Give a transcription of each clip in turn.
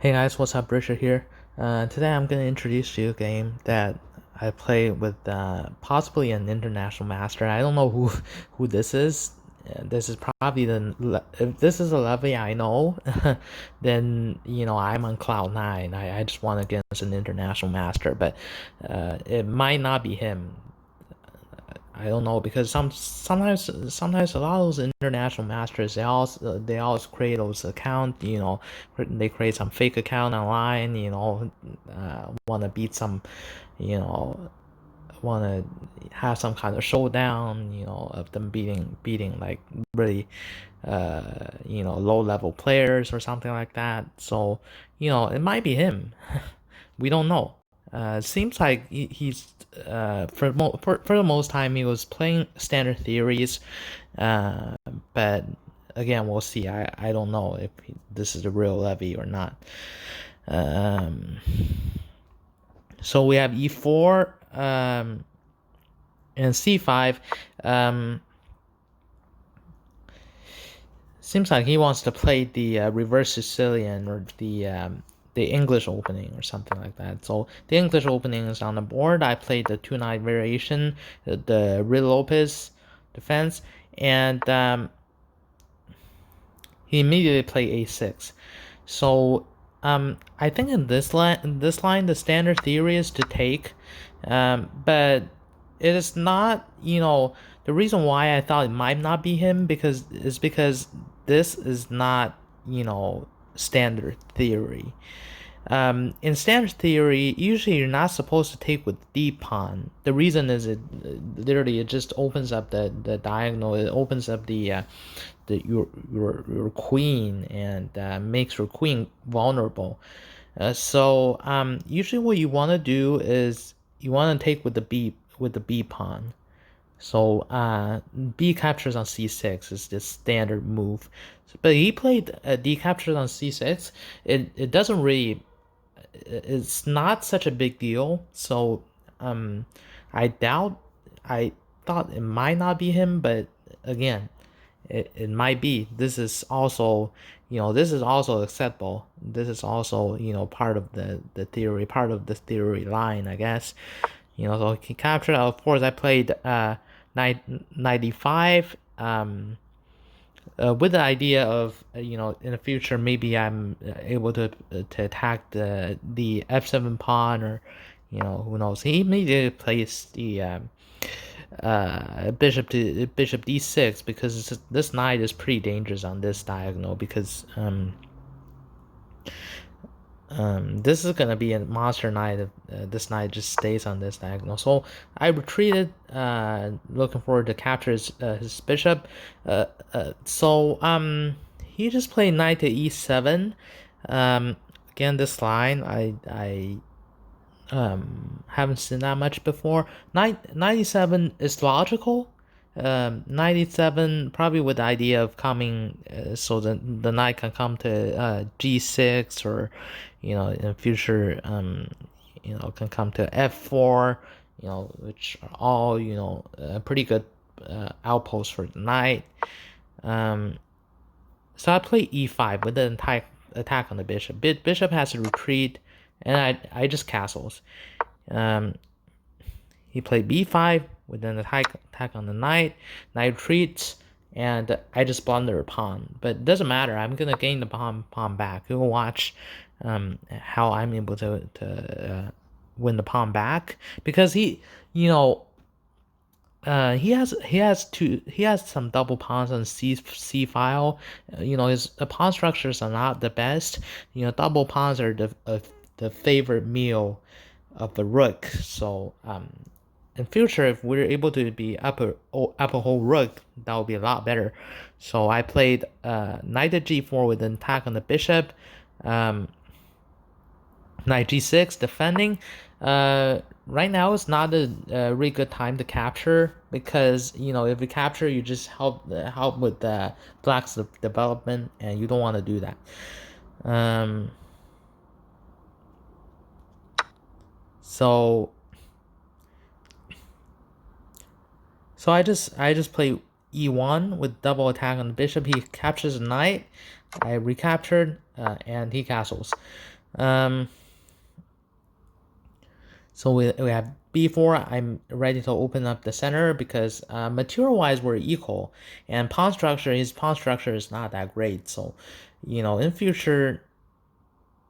Hey guys, what's up? Richard here. Today I'm going to introduce you to a game that I play with possibly an international master. I don't know who this is. This is probably if this is a levy I know, then I'm on cloud nine. I just won against an international master, but it might not be him. I don't know because sometimes a lot of those international masters they always create those account, they create some fake account online, want to beat some, you know want to have some kind of showdown, of them beating like really low level players or something like that. So it might be him. We don't know. Seems like he's for the most time he was playing standard theories, uh, but again we'll see. I don't know if this is the real Levy or not. Um, so we have e4 and c5. Um, Seems like he wants to play the reverse Sicilian or the English opening or something like that. So the English opening is on the board. I played the 2-knight variation, the Ruy Lopez defense, and he immediately played a6. So I think in this line, the standard theory is to take, but it is not. The reason why I thought it might not be him because this is not standard theory. In standard theory, usually you're not supposed to take with d pawn. The reason is it just opens up the diagonal. It opens up your queen and makes your queen vulnerable. So usually what you want to do is you want to take with the b pawn. So b captures on c6 is the standard move. But he played d captures on c6. It doesn't really. It's not such a big deal. So I doubt. I thought it might not be him, but again, it might be. This is also acceptable. This is also part of the theory, part of the theory line, I guess. So he captured. Of course, I played 95. With the idea of in the future maybe I'm able to attack the f7 pawn, or who knows. He immediately plays the bishop d6 because this knight is pretty dangerous on this diagonal because this is gonna be a monster knight if this knight just stays on this diagonal. So I retreated, looking forward to capture his bishop. So he just played knight to e7. Again, this line I haven't seen that much before. Knight 97 is logical. 97 probably with the idea of coming, so the knight can come to g6, or in the future can come to f4, which are all pretty good outposts for the knight. So I play e5 with the attack on the bishop. Bishop has to retreat, and I just castles. He played b5 with an attack on the knight. Knight retreats, and I just blunder a pawn. But it doesn't matter. I'm gonna gain the pawn back. You'll watch how I'm able to win the pawn back, because he has some double pawns on c file. His pawn structures are not the best. Double pawns are the favorite meal of the rook. So in future, if we're able to be upper whole rook, that would be a lot better. So I played knight to g4 with an attack on the bishop. Knight g6 defending. Right now is not a really good time to capture, because if you capture, you just help with the black's development, and you don't want to do that. So I just play e1 with double attack on the bishop. He captures the knight. I recaptured, and he castles. Um, so we have b4. I'm ready to open up the center because material-wise we're equal, and his pawn structure is not that great. So, in future,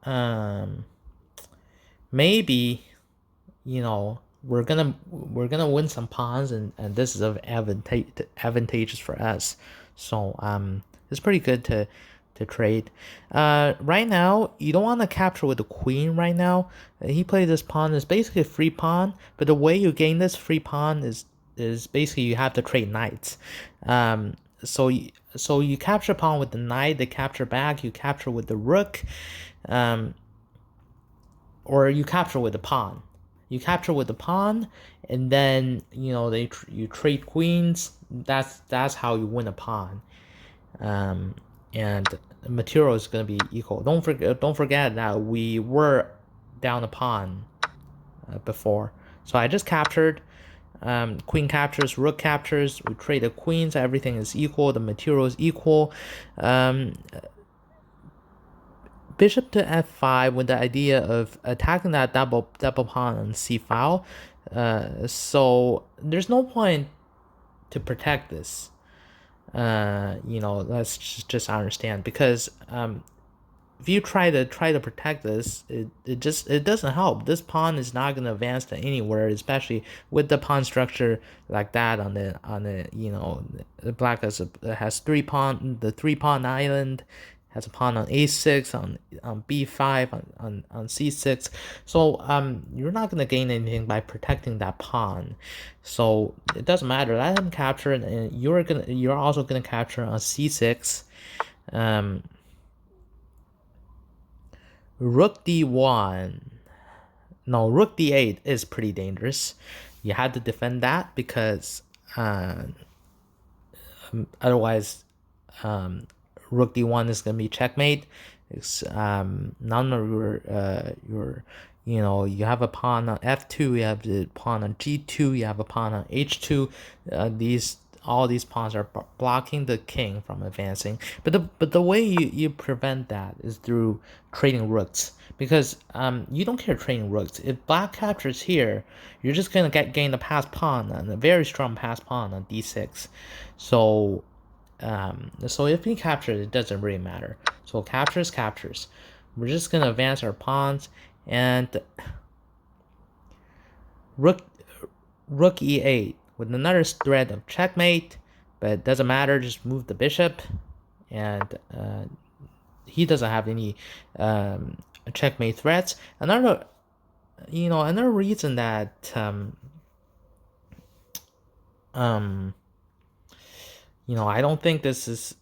um, maybe, we're gonna win some pawns, and this is advantageous for us. So it's pretty good to trade. Right now you don't want to capture with the queen right now. He played this pawn. It's basically a free pawn, but the way you gain this free pawn is basically you have to trade knights. So you capture pawn with the knight, they capture back. You capture with the rook, or you capture with the pawn. You capture with the pawn, and then you trade queens. That's how you win a pawn. And material is going to be equal. Don't forget that we were down a pawn before. So I just captured. Queen captures, rook captures. We trade the queens. Everything is equal. The material is equal. Bishop to f5 with the idea of attacking that double pawn on c file. So there's no point to protect this. Let's just understand, because if you try to protect this, it doesn't help. This pawn is not going to advance to anywhere, especially with the pawn structure like that on the black has 3 pawn, the 3 pawn island has a pawn on a6, on b5, on c6. So you're not gonna gain anything by protecting that pawn. So it doesn't matter. Let him capture, and you're also gonna capture on c6. Rook d1. No, rook d8 is pretty dangerous. You have to defend that because otherwise rook d1 is going to be checkmate. It's none of your you have a pawn on f2, you have the pawn on g2, you have a pawn on h2. All these pawns are blocking the king from advancing. But the way you prevent that is through trading rooks, because you don't care trading rooks. If black captures here, you're just gonna gain a passed pawn, and a very strong passed pawn on d6. So if he captures, it doesn't really matter. So captures. We're just gonna advance our pawns, and rook e8 with another threat of checkmate, but it doesn't matter. Just move the bishop, and he doesn't have any checkmate threats. Another reason that I don't think this is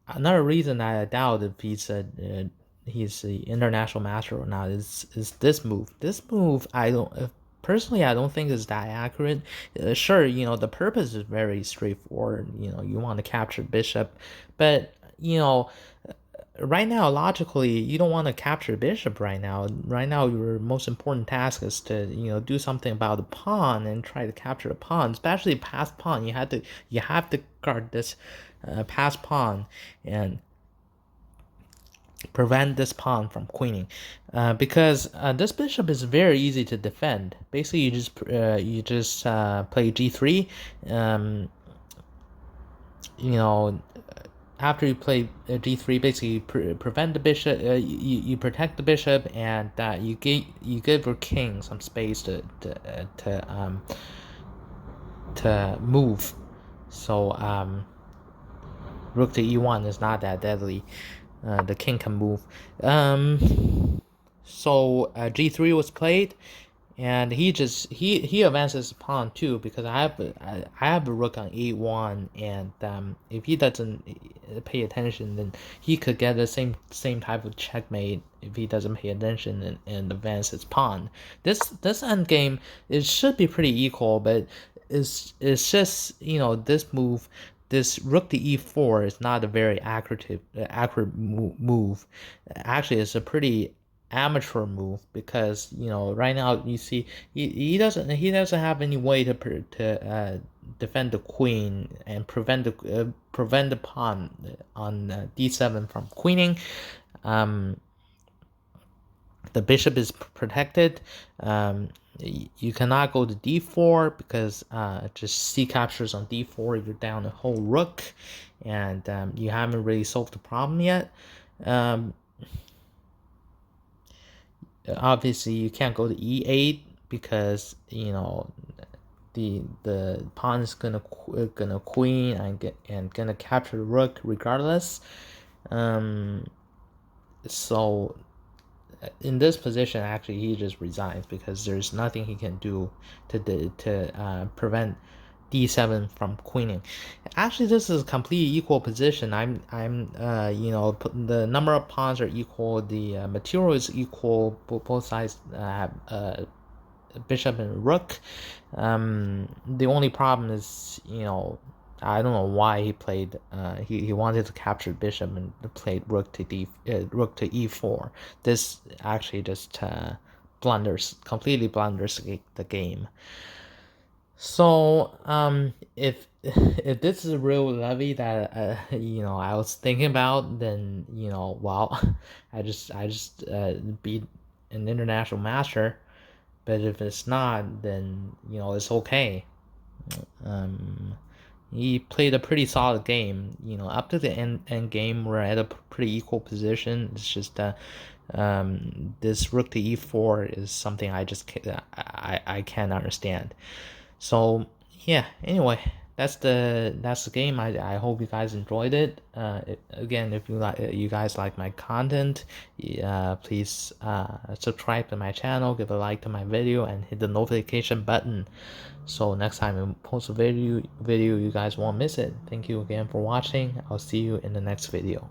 another reason that I doubt if he's the international master or not is this move. This move, I don't think is that accurate. Sure, the purpose is very straightforward. You want to capture bishop, but right now, logically, you don't want to capture bishop right now. Right now, your most important task is to do something about the pawn and try to capture the pawn, especially passed pawn. You have to guard this passed pawn and prevent this pawn from queening, because this bishop is very easy to defend. Basically, you just play g3. After you play g3, basically prevent the bishop. You protect the bishop, and you give your king some space to move. So rook to e1 is not that deadly. The king can move. So g3 was played, and he advances the pawn too, because I have a rook on e1, and if he doesn't pay attention, then he could get the same type of checkmate if he doesn't pay attention and advance his pawn. This endgame, it should be pretty equal, but it's just this move. This rook to e4 is not a very accurate move. Actually, it's a pretty amateur move, because right now you see he doesn't have any way to defend the queen and prevent the pawn on d7 from queening. The bishop is protected. You cannot go to d4 because just c captures on d4, you're down a whole rook, and you haven't really solved the problem yet. Obviously you can't go to e8 because the pawn is gonna queen and gonna capture the rook regardless. So in this position, actually, he just resigns because there's nothing he can do to prevent d7 from queening. Actually, this is a completely equal position. The number of pawns are equal, the material is equal. Both sides have bishop and rook. The only problem is, I don't know why he played. He wanted to capture bishop and played rook to e4. This actually just completely blunders the game. So if this is a real levy that I was thinking about, then well, I just beat an international master. But if it's not, then it's okay. He played a pretty solid game. Up to the end game, we're at a pretty equal position. It's just that this rook to e4 is something I can't understand. So yeah. Anyway, that's the game. I hope you guys enjoyed it. Again, if you guys like my content, please subscribe to my channel, give a like to my video, and hit the notification button, so next time I post a video you guys won't miss it. Thank you again for watching. I'll see you in the next video.